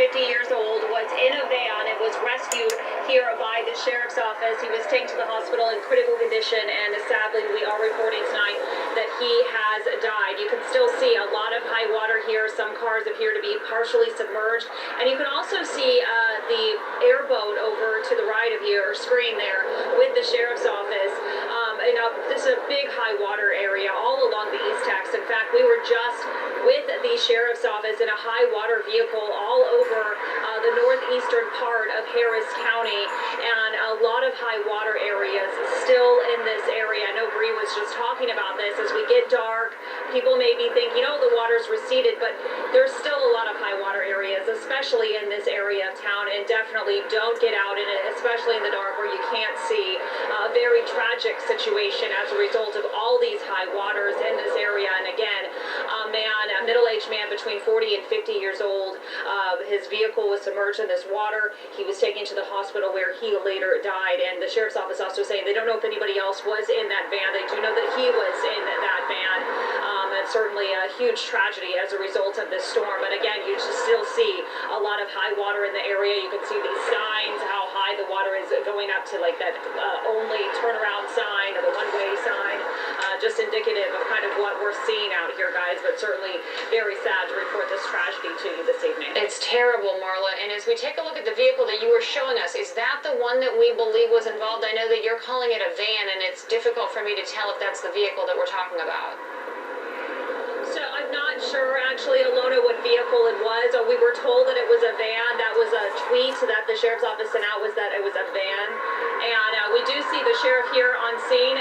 50 years old, was in a van and was rescued here by the sheriff's office. He was taken to the hospital in critical condition, and sadly, we are reporting tonight that he has died. You can still see a lot of high water here. Some cars appear to be partially submerged, and you can also see the airboat over to the right of you, or screen there, with the sheriff's office. This is a big high water area all along the East Tex. In fact, we were just with the sheriff's office in a high water vehicle all over the northeastern part of Harris County, and a lot of high water areas still in this area. I know Bree was just talking about this. As we get dark, people may be thinking, oh, the water's receded, but there's still a lot of high water areas, especially in this area of town, and definitely don't get out in it, especially in the dark where you can't see. A very tragic situation as a result of all these high waters in this area. And again, a middle-aged man between 40 and 50 years old, his vehicle was submerged in this water. He was taken to the hospital where he later died, and the sheriff's office also saying they don't know if anybody else was in that van. They do know that he was in that van. It's certainly a huge tragedy as a result of this storm, but again, you just still see a lot of high water in the area. You can see these signs, how high the water is going up to, like that only turnaround sign or the one-way sign, just indicative of kind of what we're seeing out here, guys, but certainly very sad to report this tragedy to you this evening. It's terrible, Marla, and as we take a look at the vehicle that you were showing us, is that the one that we believe was involved? I know that you're calling it a van, and it's difficult for me to tell if that's the vehicle that we're talking about. So I'm not sure, actually, Alona, what vehicle it was. We were told that it was a van. That was a tweet that the sheriff's office sent out, was that it was a van. And we do see the sheriff here on scene.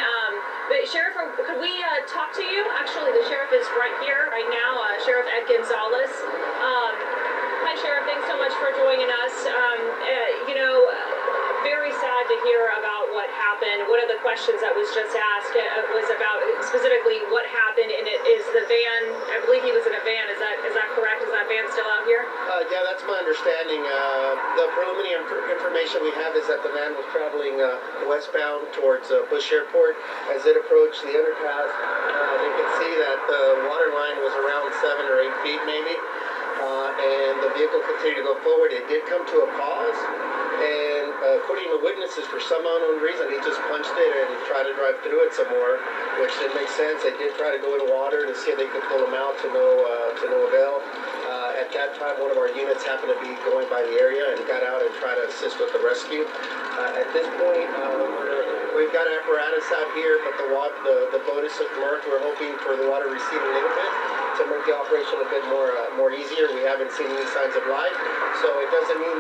But Sheriff, could we talk to you? Actually, the sheriff is right here, right now, Sheriff Ed Gonzalez. Hi, Sheriff. Thanks so much for joining us. Very sad to hear about what happened. One of the questions that was just asked was about specifically what happened, and it is the van. I believe he was in a van. Is that correct? Is that van still out here? Yeah, that's my understanding. The preliminary information we have is that the van was traveling westbound towards Bush Airport. As it approached the underpass, you can see that the water line was around 7 or 8 feet maybe, and the vehicle continued to go forward. It did come to a pause, and according to witnesses, for some unknown reason, he just punched it and tried to drive through it some more, which didn't make sense. They did try to go in water to see if they could pull him out, to no avail. At that time, one of our units happened to be going by the area and got out and tried to assist with the rescue. At this point, we've got apparatus out here, but the boat is submerged. We're hoping for the water to recede a little bit to make the operation a bit more easier. We haven't seen any signs of life, so it doesn't mean